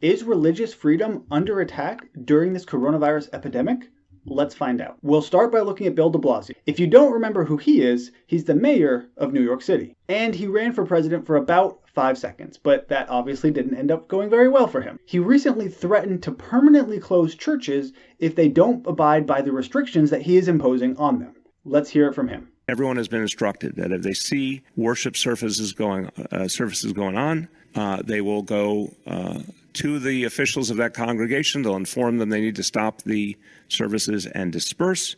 Is religious freedom under attack during this coronavirus epidemic? Let's find out. We'll start by looking at Bill de Blasio. If you don't remember who he is, he's the mayor of New York City. And he ran for president for about 5 seconds, but that obviously didn't end up going very well for him. He recently threatened to permanently close churches if they don't abide by the restrictions that he is imposing on them. Let's hear it from him. Everyone has been instructed that if they see worship services going on, they will go to the officials of that congregation. They'll inform them they need to stop the services and disperse.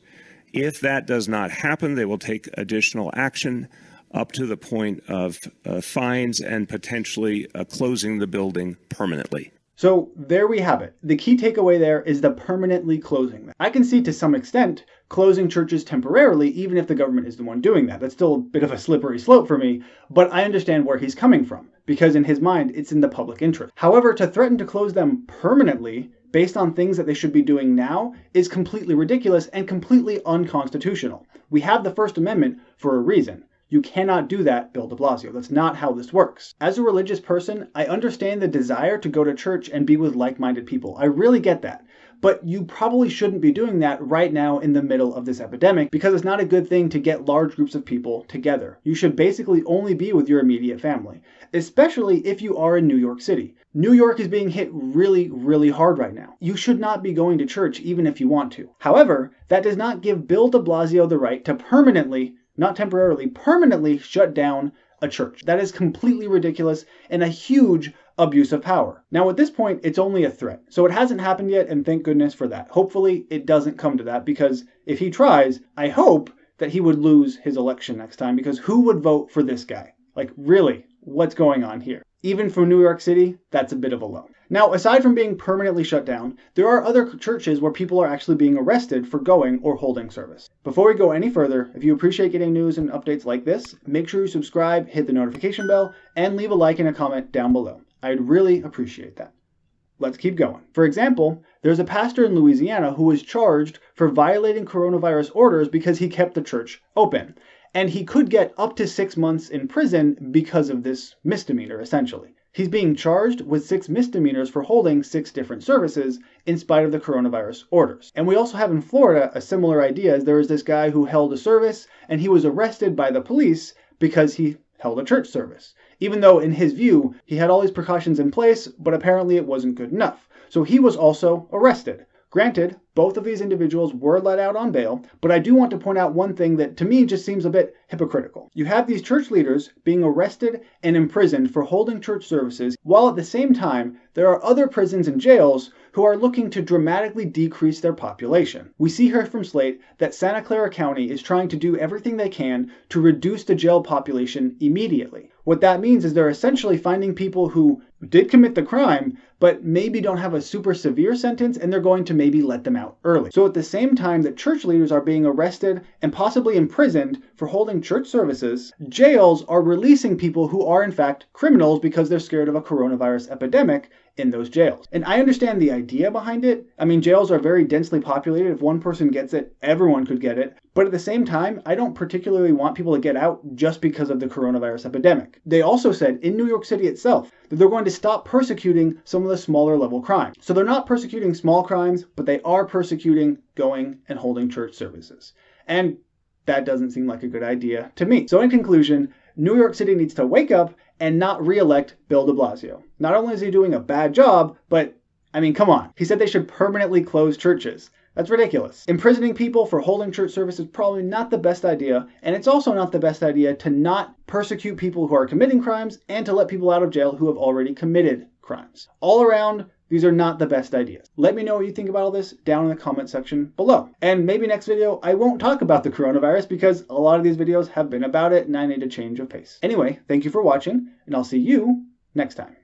If that does not happen, they will take additional action up to the point of fines and potentially closing the building permanently. So there we have it. The key takeaway there is the permanently closing them. I can see to some extent closing churches temporarily, even if the government is the one doing that. That's still a bit of a slippery slope for me, but I understand where he's coming from, because in his mind, it's in the public interest. However, to threaten to close them permanently based on things that they should be doing now is completely ridiculous and completely unconstitutional. We have the First Amendment for a reason. You cannot do that, Bill de Blasio. That's not how this works. As a religious person, I understand the desire to go to church and be with like-minded people. I really get that. But you probably shouldn't be doing that right now in the middle of this epidemic, because it's not a good thing to get large groups of people together. You should basically only be with your immediate family, especially if you are in New York City. New York is being hit really, really hard right now. You should not be going to church even if you want to. However, that does not give Bill de Blasio the right to permanently, not temporarily, permanently shut down a church. That is completely ridiculous and a huge abuse of power. Now at this point, it's only a threat. So it hasn't happened yet, and thank goodness for that. Hopefully it doesn't come to that, because if he tries, I hope that he would lose his election next time, because who would vote for this guy? Like, really, what's going on here? Even for New York City, that's a bit of a low. Now, aside from being permanently shut down, there are other churches where people are actually being arrested for going or holding service. Before we go any further, if you appreciate getting news and updates like this, make sure you subscribe, hit the notification bell, and leave a like and a comment down below. I'd really appreciate that. Let's keep going. For example, there's a pastor in Louisiana who was charged for violating coronavirus orders because he kept the church open. And he could get up to 6 months in prison because of this misdemeanor, essentially. He's being charged with 6 misdemeanors for holding 6 different services in spite of the coronavirus orders. And we also have in Florida a similar idea. There was this guy who held a service and he was arrested by the police because he held a church service. Even though in his view, he had all these precautions in place, but apparently it wasn't good enough. So he was also arrested. Granted, both of these individuals were let out on bail, but I do want to point out one thing that to me just seems a bit hypocritical. You have these church leaders being arrested and imprisoned for holding church services, while at the same time, there are other prisons and jails who are looking to dramatically decrease their population. We see here from Slate that Santa Clara County is trying to do everything they can to reduce the jail population immediately. What that means is they're essentially finding people who did commit the crime, but maybe don't have a super severe sentence, and they're going to maybe let them out early. So at the same time that church leaders are being arrested and possibly imprisoned for holding church services, jails are releasing people who are in fact criminals because they're scared of a coronavirus epidemic in those jails. And I understand the idea behind it. I mean, jails are very densely populated. If one person gets it, everyone could get it. But at the same time, I don't particularly want people to get out just because of the coronavirus epidemic. They also said in New York City itself that they're going to stop persecuting some of the smaller level crimes. So they're not persecuting small crimes, but they are persecuting going and holding church services. And that doesn't seem like a good idea to me. So in conclusion, New York City needs to wake up and not re-elect Bill de Blasio. Not only is he doing a bad job, but, I mean, come on. He said they should permanently close churches. That's ridiculous. Imprisoning people for holding church service is probably not the best idea, and it's also not the best idea to not persecute people who are committing crimes and to let people out of jail who have already committed crimes. All around, these are not the best ideas. Let me know what you think about all this down in the comment section below. And maybe next video, I won't talk about the coronavirus because a lot of these videos have been about it and I need a change of pace. Anyway, thank you for watching, and I'll see you next time.